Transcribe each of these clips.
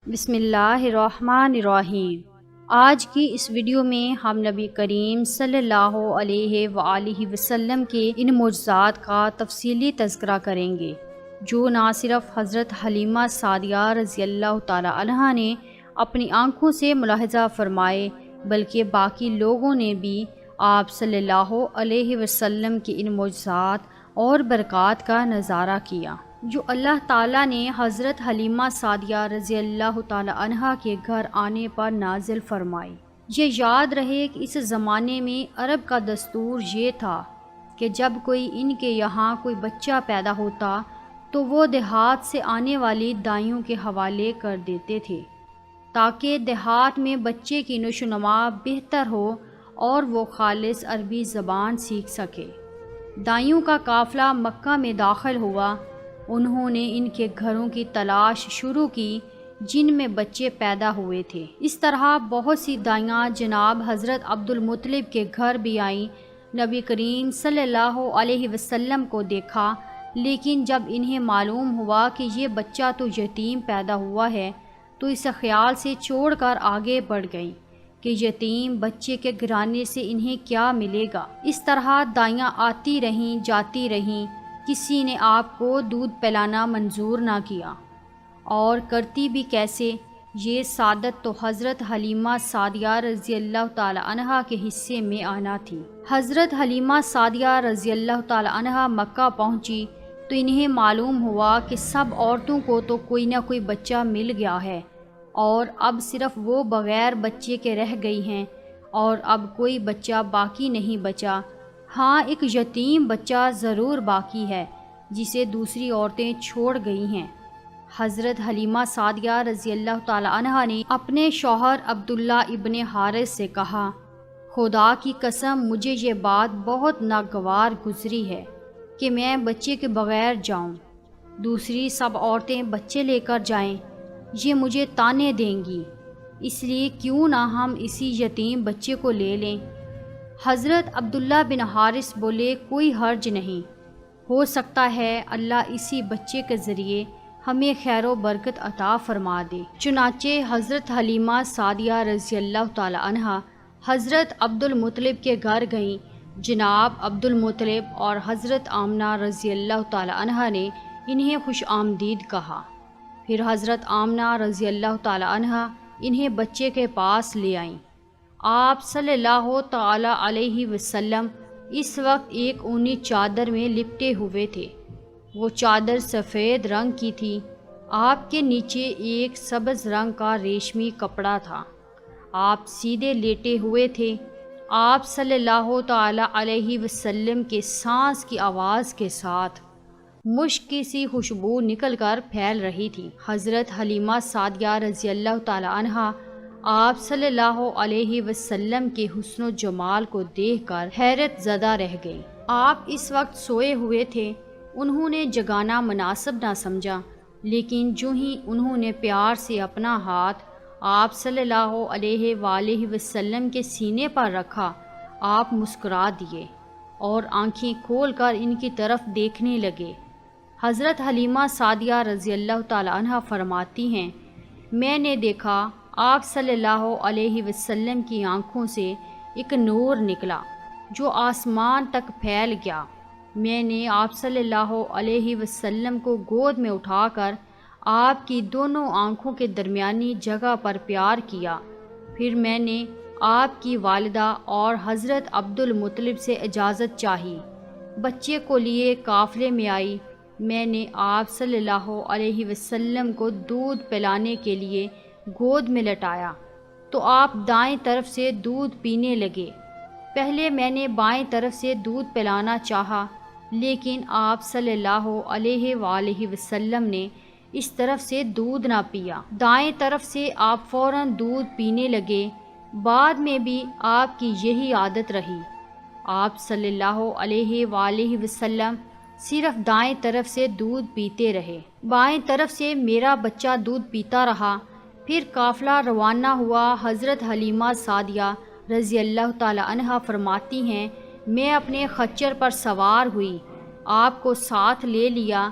بسم اللہ الرحمن الرحیم۔ آج کی اس ویڈیو میں ہم نبی کریم صلی اللہ علیہ وآلہ وسلم کے ان معجزات کا تفصیلی تذکرہ کریں گے جو نہ صرف حضرت حلیمہ سعدیہ رضی اللہ تعالی عنہا نے اپنی آنکھوں سے ملاحظہ فرمائے بلکہ باقی لوگوں نے بھی آپ صلی اللہ علیہ وسلم کے ان معجزات اور برکات کا نظارہ کیا جو اللہ تعالیٰ نے حضرت حلیمہ سعدیہ رضی اللہ تعالی عنہا کے گھر آنے پر نازل فرمائی۔ یہ یاد رہے کہ اس زمانے میں عرب کا دستور یہ تھا کہ جب کوئی ان کے یہاں کوئی بچہ پیدا ہوتا تو وہ دیہات سے آنے والی دائیوں کے حوالے کر دیتے تھے تاکہ دیہات میں بچے کی نشو و نما بہتر ہو اور وہ خالص عربی زبان سیکھ سکے۔ دائیوں کا قافلہ مکہ میں داخل ہوا۔ انہوں نے ان کے گھروں کی تلاش شروع کی جن میں بچے پیدا ہوئے تھے۔ اس طرح بہت سی دائیاں جناب حضرت عبد المطلب کے گھر بھی آئیں۔ نبی کریم صلی اللہ علیہ وسلم کو دیکھا، لیکن جب انہیں معلوم ہوا کہ یہ بچہ تو یتیم پیدا ہوا ہے تو اس خیال سے چھوڑ کر آگے بڑھ گئیں کہ یتیم بچے کے گھرانے سے انہیں کیا ملے گا۔ اس طرح دائیاں آتی رہیں جاتی رہیں، کسی نے آپ کو دودھ پلانا منظور نہ کیا، اور کرتی بھی کیسے؟ یہ سعادت تو حضرت حلیمہ سعدیہ رضی اللہ تعالی عنہا کے حصے میں آنا تھی۔ حضرت حلیمہ سعدیہ رضی اللہ تعالی عنہا مکہ پہنچی تو انہیں معلوم ہوا کہ سب عورتوں کو تو کوئی نہ کوئی بچہ مل گیا ہے اور اب صرف وہ بغیر بچے کے رہ گئی ہیں اور اب کوئی بچہ باقی نہیں بچا۔ ہاں، ایک یتیم بچہ ضرور باقی ہے جسے دوسری عورتیں چھوڑ گئی ہیں۔ حضرت حلیمہ سعدیہ رضی اللہ تعالی عنہا نے اپنے شوہر عبداللہ ابن حارث سے کہا، خدا کی قسم مجھے یہ بات بہت ناگوار گزری ہے کہ میں بچے کے بغیر جاؤں، دوسری سب عورتیں بچے لے کر جائیں، یہ مجھے طانے دیں گی، اس لیے کیوں نہ ہم اسی یتیم بچے کو لے لیں۔ حضرت عبداللہ بن حارث بولے، کوئی حرج نہیں، ہو سکتا ہے اللہ اسی بچے کے ذریعے ہمیں خیر و برکت عطا فرما دے۔ چنانچہ حضرت حلیمہ سعدیہ رضی اللہ تعالی عنہا حضرت عبد المطلب کے گھر گئیں۔ جناب عبد المطلب اور حضرت آمنہ رضی اللہ تعالی عنہا نے انہیں خوش آمدید کہا۔ پھر حضرت آمنہ رضی اللہ تعالی عنہا انہیں بچے کے پاس لے آئیں۔ آپ صلی اللہ تعالی علیہ وسلم اس وقت ایک اونی چادر میں لپٹے ہوئے تھے۔ وہ چادر سفید رنگ کی تھی۔ آپ کے نیچے ایک سبز رنگ کا ریشمی کپڑا تھا۔ آپ سیدھے لیٹے ہوئے تھے۔ آپ صلی اللہ تعالی علیہ وسلم کے سانس کی آواز کے ساتھ مشک کی سی خوشبو نکل کر پھیل رہی تھی۔ حضرت حلیمہ سعدیہ رضی اللہ تعالی عنہا آپ صلی اللہ علیہ وسلم کے حسن و جمال کو دیکھ کر حیرت زدہ رہ گئی۔ آپ اس وقت سوئے ہوئے تھے۔ انہوں نے جگانا مناسب نہ سمجھا، لیکن جو ہی انہوں نے پیار سے اپنا ہاتھ آپ صلی اللہ علیہ وآلہ وسلم کے سینے پر رکھا، آپ مسکرا دیے اور آنکھیں کھول کر ان کی طرف دیکھنے لگے۔ حضرت حلیمہ سعدیہ رضی اللہ تعالی عنہا فرماتی ہیں، میں نے دیکھا آپ صلی اللہ علیہ وسلم کی آنکھوں سے ایک نور نکلا جو آسمان تک پھیل گیا۔ میں نے آپ صلی اللہ علیہ وسلم کو گود میں اٹھا کر آپ کی دونوں آنکھوں کے درمیانی جگہ پر پیار کیا۔ پھر میں نے آپ کی والدہ اور حضرت عبد المطلب سے اجازت چاہی، بچے کو لیے قافلے میں آئی۔ میں نے آپ صلی اللہ علیہ وسلم کو دودھ پلانے کے لیے گود میں لٹایا تو آپ دائیں طرف سے دودھ پینے لگے۔ پہلے میں نے بائیں طرف سے دودھ پلانا چاہا، لیکن آپ صلی اللہ علیہ وآلہ وسلم نے اس طرف سے دودھ نہ پیا۔ دائیں طرف سے آپ فوراً دودھ پینے لگے۔ بعد میں بھی آپ کی یہی عادت رہی۔ آپ صلی اللہ علیہ وآلہ وسلم صرف دائیں طرف سے دودھ پیتے رہے۔ بائیں طرف سے میرا بچہ دودھ پیتا رہا۔ پھر قافلہ روانہ ہوا۔ حضرت حلیمہ سعدیہ رضی اللہ تعالی عنہا فرماتی ہیں، میں اپنے خچر پر سوار ہوئی، آپ کو ساتھ لے لیا۔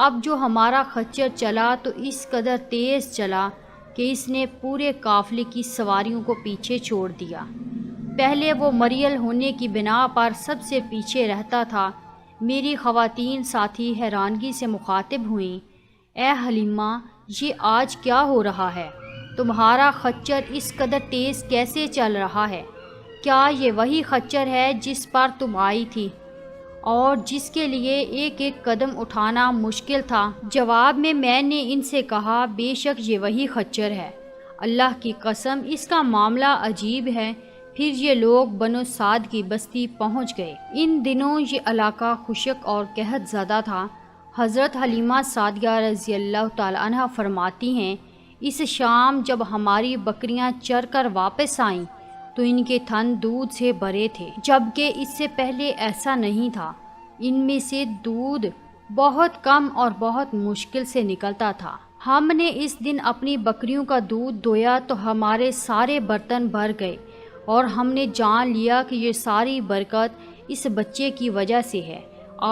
اب جو ہمارا خچر چلا تو اس قدر تیز چلا کہ اس نے پورے قافلے کی سواریوں کو پیچھے چھوڑ دیا۔ پہلے وہ مریل ہونے کی بنا پر سب سے پیچھے رہتا تھا۔ میری خواتین ساتھی حیرانگی سے مخاطب ہوئیں، اے حلیمہ، یہ آج کیا ہو رہا ہے؟ تمہارا خچر اس قدر تیز کیسے چل رہا ہے؟ کیا یہ وہی خچر ہے جس پر تم آئی تھی اور جس کے لیے ایک ایک قدم اٹھانا مشکل تھا؟ جواب میں نے ان سے کہا، بے شک یہ وہی خچر ہے، اللہ کی قسم اس کا معاملہ عجیب ہے۔ پھر یہ لوگ بنو سعد کی بستی پہنچ گئے۔ ان دنوں یہ علاقہ خشک اور قحط زدہ تھا۔ حضرت حلیمہ سعدیہ رضی اللہ تعالی عنہ فرماتی ہیں، اس شام جب ہماری بکریاں چر کر واپس آئیں تو ان کے تھن دودھ سے بھرے تھے، جبکہ اس سے پہلے ایسا نہیں تھا۔ ان میں سے دودھ بہت کم اور بہت مشکل سے نکلتا تھا۔ ہم نے اس دن اپنی بکریوں کا دودھ دویا تو ہمارے سارے برتن بھر گئے اور ہم نے جان لیا کہ یہ ساری برکت اس بچے کی وجہ سے ہے۔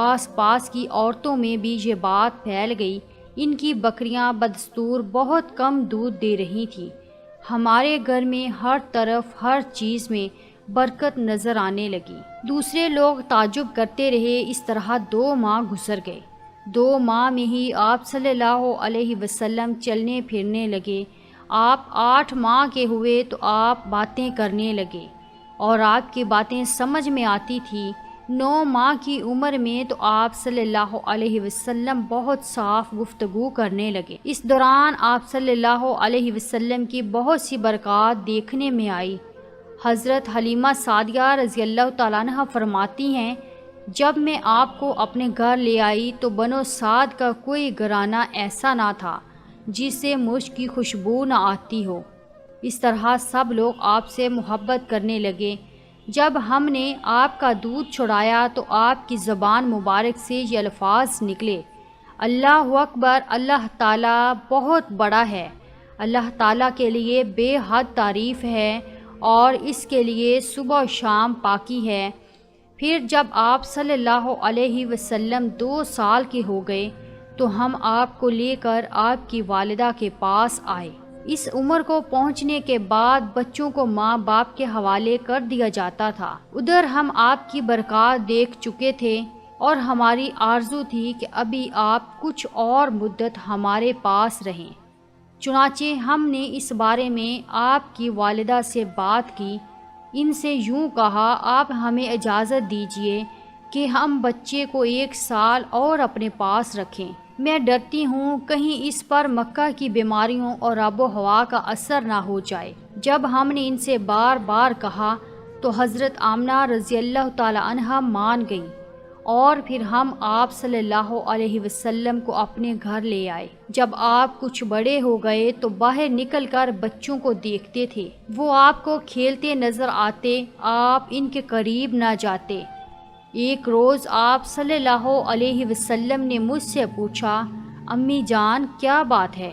آس پاس کی عورتوں میں بھی یہ بات پھیل گئی، ان کی بکریاں بدستور بہت کم دودھ دے رہی تھیں۔ ہمارے گھر میں ہر طرف ہر چیز میں برکت نظر آنے لگی۔ دوسرے لوگ تعجب کرتے رہے۔ اس طرح 2 ماہ گزر گئے۔ 2 ماہ میں ہی آپ صلی اللہ علیہ وسلم چلنے پھرنے لگے۔ آپ 8 ماہ کے ہوئے تو آپ باتیں کرنے لگے اور آپ کی باتیں سمجھ میں آتی تھی۔ 9 ماہ کی عمر میں تو آپ صلی اللہ علیہ وسلم بہت صاف گفتگو کرنے لگے۔ اس دوران آپ صلی اللہ علیہ وسلم کی بہت سی برکات دیکھنے میں آئی۔ حضرت حلیمہ سعدیہ رضی اللہ تعالیٰ عنہ فرماتی ہیں، جب میں آپ کو اپنے گھر لے آئی تو بنو سعد کا کوئی گھرانہ ایسا نہ تھا جس سے مشک کی خوشبو نہ آتی ہو۔ اس طرح سب لوگ آپ سے محبت کرنے لگے۔ جب ہم نے آپ کا دودھ چھڑایا تو آپ کی زبان مبارک سے یہ الفاظ نکلے، اللہ اکبر، اللہ تعالیٰ بہت بڑا ہے، اللہ تعالیٰ کے لیے بے حد تعریف ہے اور اس کے لیے صبح و شام پاکی ہے۔ پھر جب آپ صلی اللہ علیہ وسلم 2 سال کے ہو گئے تو ہم آپ کو لے کر آپ کی والدہ کے پاس آئے۔ اس عمر کو پہنچنے کے بعد بچوں کو ماں باپ کے حوالے کر دیا جاتا تھا۔ ادھر ہم آپ کی برکات دیکھ چکے تھے اور ہماری آرزو تھی کہ ابھی آپ کچھ اور مدت ہمارے پاس رہیں۔ چنانچہ ہم نے اس بارے میں آپ کی والدہ سے بات کی۔ ان سے یوں کہا، آپ ہمیں اجازت دیجیے کہ ہم بچے کو 1 سال اور اپنے پاس رکھیں۔ میں ڈرتی ہوں کہیں اس پر مکہ کی بیماریوں اور آب و ہوا کا اثر نہ ہو جائے۔ جب ہم نے ان سے بار بار کہا تو حضرت آمنہ رضی اللہ تعالی عنہا مان گئیں اور پھر ہم آپ صلی اللہ علیہ وسلم کو اپنے گھر لے آئے۔ جب آپ کچھ بڑے ہو گئے تو باہر نکل کر بچوں کو دیکھتے تھے، وہ آپ کو کھیلتے نظر آتے، آپ ان کے قریب نہ جاتے۔ ایک روز آپ صلی اللہ علیہ وسلم نے مجھ سے پوچھا، امی جان کیا بات ہے؟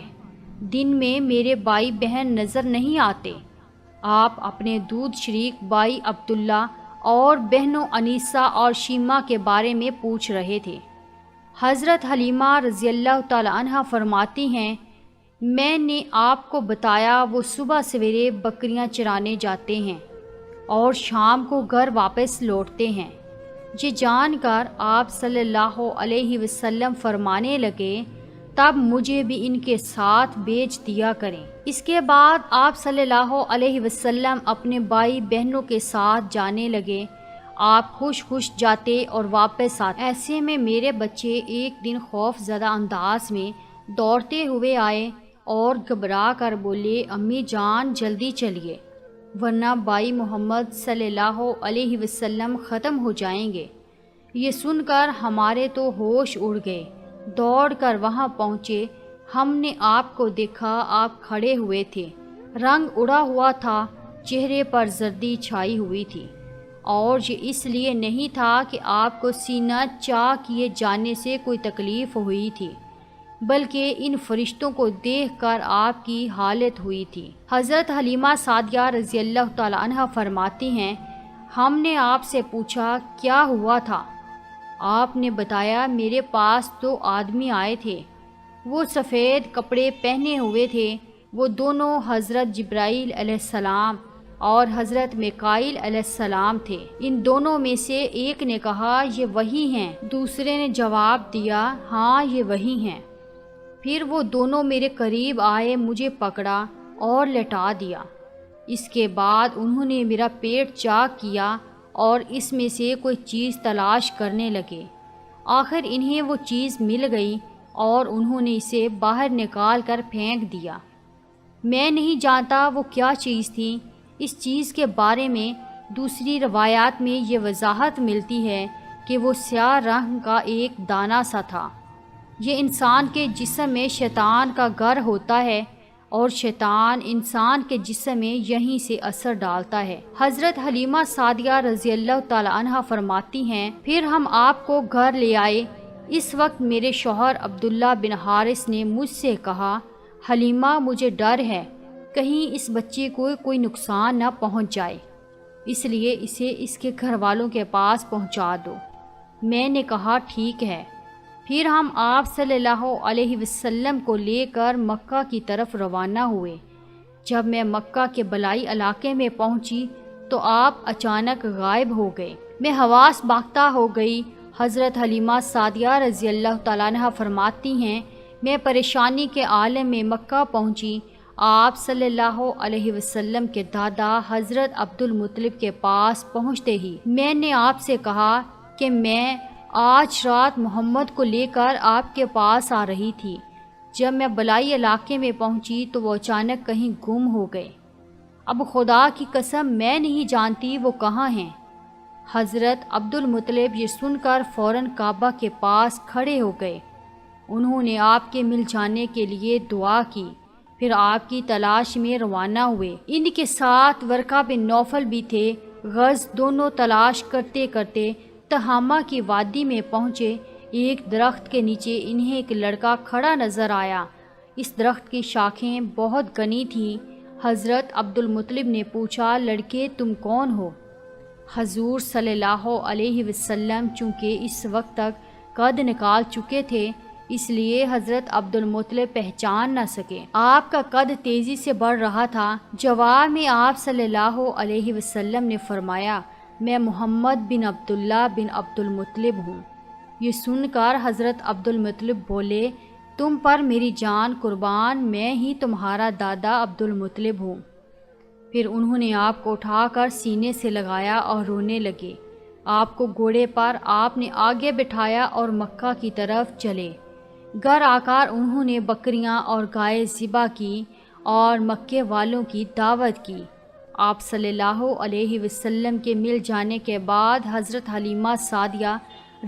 دن میں میرے بھائی بہن نظر نہیں آتے؟ آپ اپنے دودھ شریک بھائی عبداللہ اور بہنوں انیسہ اور شیمہ کے بارے میں پوچھ رہے تھے۔ حضرت حلیمہ رضی اللہ تعالی عنہ فرماتی ہیں، میں نے آپ کو بتایا وہ صبح سویرے بکریاں چرانے جاتے ہیں اور شام کو گھر واپس لوٹتے ہیں۔ یہ جان کر آپ صلی اللہ علیہ وسلم فرمانے لگے، تب مجھے بھی ان کے ساتھ بھیج دیا کریں۔ اس کے بعد آپ صلی اللہ علیہ وسلم اپنے بھائی بہنوں کے ساتھ جانے لگے۔ آپ خوش خوش جاتے اور واپس آتے۔ ایسے میں میرے بچے ایک دن خوف زدہ انداز میں دوڑتے ہوئے آئے اور گھبرا کر بولے، امی جان جلدی چلیے ورنہ بھائی محمد صلی اللہ علیہ وسلم ختم ہو جائیں گے۔ یہ سن کر ہمارے تو ہوش اڑ گئے۔ دوڑ کر وہاں پہنچے، ہم نے آپ کو دیکھا، آپ کھڑے ہوئے تھے، رنگ اڑا ہوا تھا، چہرے پر زردی چھائی ہوئی تھی، اور یہ اس لیے نہیں تھا کہ آپ کو سینہ چاک کیے جانے سے کوئی تکلیف ہوئی تھی، بلکہ ان فرشتوں کو دیکھ کر آپ کی حالت ہوئی تھی۔ حضرت حلیمہ سعدیہ رضی اللہ تعالی عنہ فرماتی ہیں، ہم نے آپ سے پوچھا کیا ہوا تھا؟ آپ نے بتایا، میرے پاس 2 آدمی آئے تھے، وہ سفید کپڑے پہنے ہوئے تھے، وہ دونوں حضرت جبرائیل علیہ السلام اور حضرت میکائیل علیہ السلام تھے۔ ان دونوں میں سے ایک نے کہا یہ وہی ہیں، دوسرے نے جواب دیا ہاں یہ وہی ہیں۔ پھر وہ دونوں میرے قریب آئے، مجھے پکڑا اور لٹا دیا۔ اس کے بعد انہوں نے میرا پیٹ چاک کیا اور اس میں سے کوئی چیز تلاش کرنے لگے۔ آخر انہیں وہ چیز مل گئی اور انہوں نے اسے باہر نکال کر پھینک دیا۔ میں نہیں جانتا وہ کیا چیز تھی۔ اس چیز کے بارے میں دوسری روایات میں یہ وضاحت ملتی ہے کہ وہ سیاہ رنگ کا ایک دانہ سا تھا۔ یہ انسان کے جسم میں شیطان کا گھر ہوتا ہے اور شیطان انسان کے جسم میں یہیں سے اثر ڈالتا ہے۔ حضرت حلیمہ سعدیہ رضی اللہ تعالی عنہ فرماتی ہیں، پھر ہم آپ کو گھر لے آئے۔ اس وقت میرے شوہر عبداللہ بن حارث نے مجھ سے کہا، حلیمہ مجھے ڈر ہے کہیں اس بچے کو کوئی نقصان نہ پہنچ جائے، اس لیے اسے اس کے گھر والوں کے پاس پہنچا دو۔ میں نے کہا ٹھیک ہے۔ پھر ہم آپ صلی اللہ علیہ وسلم کو لے کر مکہ کی طرف روانہ ہوئے۔ جب میں مکہ کے بلائی علاقے میں پہنچی تو آپ اچانک غائب ہو گئے۔ میں حواس باختہ ہو گئی۔ حضرت حلیمہ سعدیہ رضی اللہ تعالیٰ عنہ فرماتی ہیں، میں پریشانی کے عالم میں مکہ پہنچی۔ آپ صلی اللہ علیہ وسلم کے دادا حضرت عبد المطلب کے پاس پہنچتے ہی میں نے آپ سے کہا کہ میں آج رات محمد کو لے کر آپ کے پاس آ رہی تھی۔ جب میں بلائی علاقے میں پہنچی تو وہ اچانک کہیں گم ہو گئے۔ اب خدا کی قسم میں نہیں جانتی وہ کہاں ہیں۔ حضرت عبد المطلب یہ سن کر فوراً کعبہ کے پاس کھڑے ہو گئے۔ انہوں نے آپ کے مل جانے کے لیے دعا کی، پھر آپ کی تلاش میں روانہ ہوئے۔ ان کے ساتھ ورقہ بن نوفل بھی تھے۔ غرض دونوں تلاش کرتے کرتے تہامہ کی وادی میں پہنچے۔ ایک درخت کے نیچے انہیں ایک لڑکا کھڑا نظر آیا۔ اس درخت کی شاخیں بہت گھنی تھیں۔ حضرت عبد المطلب نے پوچھا، لڑکے تم کون ہو؟ حضور صلی اللہ علیہ وسلم چونکہ اس وقت تک قد نکال چکے تھے، اس لیے حضرت عبد المطلب پہچان نہ سکے۔ آپ کا قد تیزی سے بڑھ رہا تھا۔ جواب میں آپ صلی اللہ علیہ وسلم نے فرمایا، میں محمد بن عبداللہ بن عبد المطلب ہوں۔ یہ سن کر حضرت عبد المطلب بولے، تم پر میری جان قربان، میں ہی تمہارا دادا عبد المطلب ہوں۔ پھر انہوں نے آپ کو اٹھا کر سینے سے لگایا اور رونے لگے۔ آپ کو گھوڑے پر آپ نے آگے بٹھایا اور مکہ کی طرف چلے۔ گھر آ کر انہوں نے بکریاں اور گائے ذبح کی اور مکے والوں کی دعوت کی۔ آپ صلی اللہ علیہ وسلم کے مل جانے کے بعد حضرت حلیمہ سعدیہ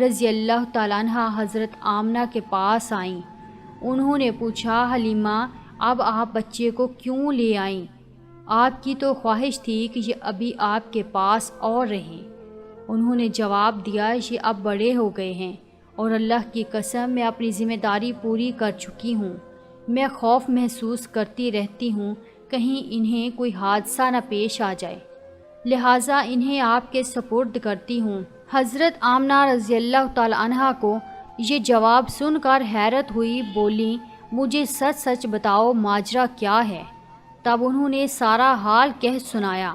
رضی اللہ تعالیٰ عنہ حضرت آمنہ کے پاس آئیں۔ انہوں نے پوچھا، حلیمہ اب آپ بچے کو کیوں لے آئیں؟ آپ کی تو خواہش تھی کہ یہ ابھی آپ کے پاس اور رہیں۔ انہوں نے جواب دیا، یہ اب بڑے ہو گئے ہیں اور اللہ کی قسم میں اپنی ذمہ داری پوری کر چکی ہوں۔ میں خوف محسوس کرتی رہتی ہوں کہیں انہیں کوئی حادثہ نہ پیش آ جائے، لہٰذا انہیں آپ کے سپرد کرتی ہوں۔ حضرت آمنہ رضی اللہ تعالی عنہا کو یہ جواب سن کر حیرت ہوئی، بولی، مجھے سچ سچ بتاؤ ماجرا کیا ہے؟ تب انہوں نے سارا حال کہہ سنایا۔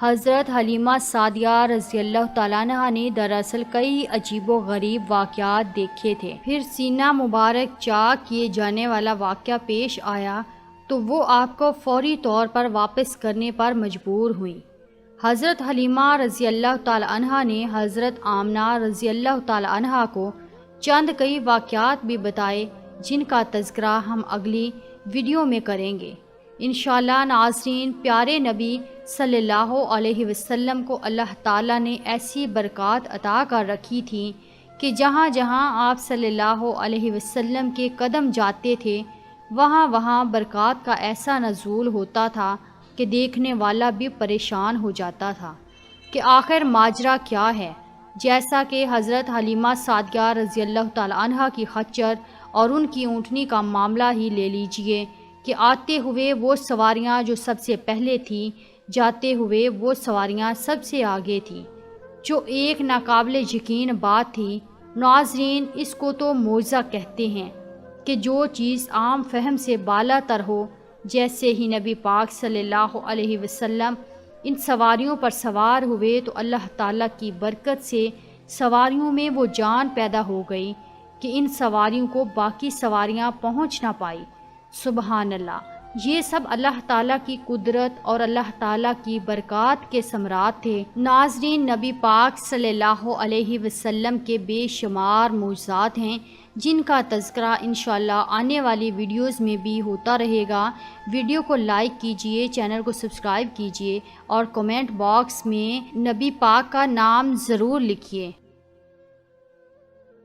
حضرت حلیمہ سعدیہ رضی اللہ تعالیٰ عنہ نے دراصل کئی عجیب و غریب واقعات دیکھے تھے۔ پھر سینہ مبارک چاک کیے جانے والا واقعہ پیش آیا تو وہ آپ کو فوری طور پر واپس کرنے پر مجبور ہوئیں۔ حضرت حلیمہ رضی اللہ تعالیٰ عنہ نے حضرت آمنہ رضی اللہ تعالیٰ عنہ کو چند کئی واقعات بھی بتائے جن کا تذکرہ ہم اگلی ویڈیو میں کریں گے۔ انشاءاللہ ناظرین، پیارے نبی صلی اللہ علیہ وسلم کو اللہ تعالیٰ نے ایسی برکات عطا کر رکھی تھی کہ جہاں جہاں آپ صلی اللہ علیہ وسلم کے قدم جاتے تھے وہاں وہاں برکات کا ایسا نزول ہوتا تھا کہ دیکھنے والا بھی پریشان ہو جاتا تھا کہ آخر ماجرا کیا ہے۔ جیسا کہ حضرت حلیمہ سعدیہ رضی اللہ تعالی عنہ کی خچر اور ان کی اونٹنی کا معاملہ ہی لے لیجئے کہ آتے ہوئے وہ سواریاں جو سب سے پہلے تھیں، جاتے ہوئے وہ سواریاں سب سے آگے تھیں، جو ایک ناقابل یقین بات تھی۔ ناظرین، اس کو تو معجزہ کہتے ہیں کہ جو چیز عام فہم سے بالا تر ہو، جیسے ہی نبی پاک صلی اللہ علیہ وسلم ان سواریوں پر سوار ہوئے تو اللہ تعالیٰ کی برکت سے سواریوں میں وہ جان پیدا ہو گئی کہ ان سواریوں کو باقی سواریاں پہنچ نہ پائی۔ سبحان اللہ، یہ سب اللہ تعالیٰ کی قدرت اور اللہ تعالیٰ کی برکات کے ثمرات تھے۔ ناظرین، نبی پاک صلی اللہ علیہ وسلم کے بے شمار معجزات ہیں جن کا تذکرہ انشاءاللہ آنے والی ویڈیوز میں بھی ہوتا رہے گا۔ ویڈیو کو لائک کیجئے، چینل کو سبسکرائب کیجئے اور کمنٹ باکس میں نبی پاک کا نام ضرور لکھیے۔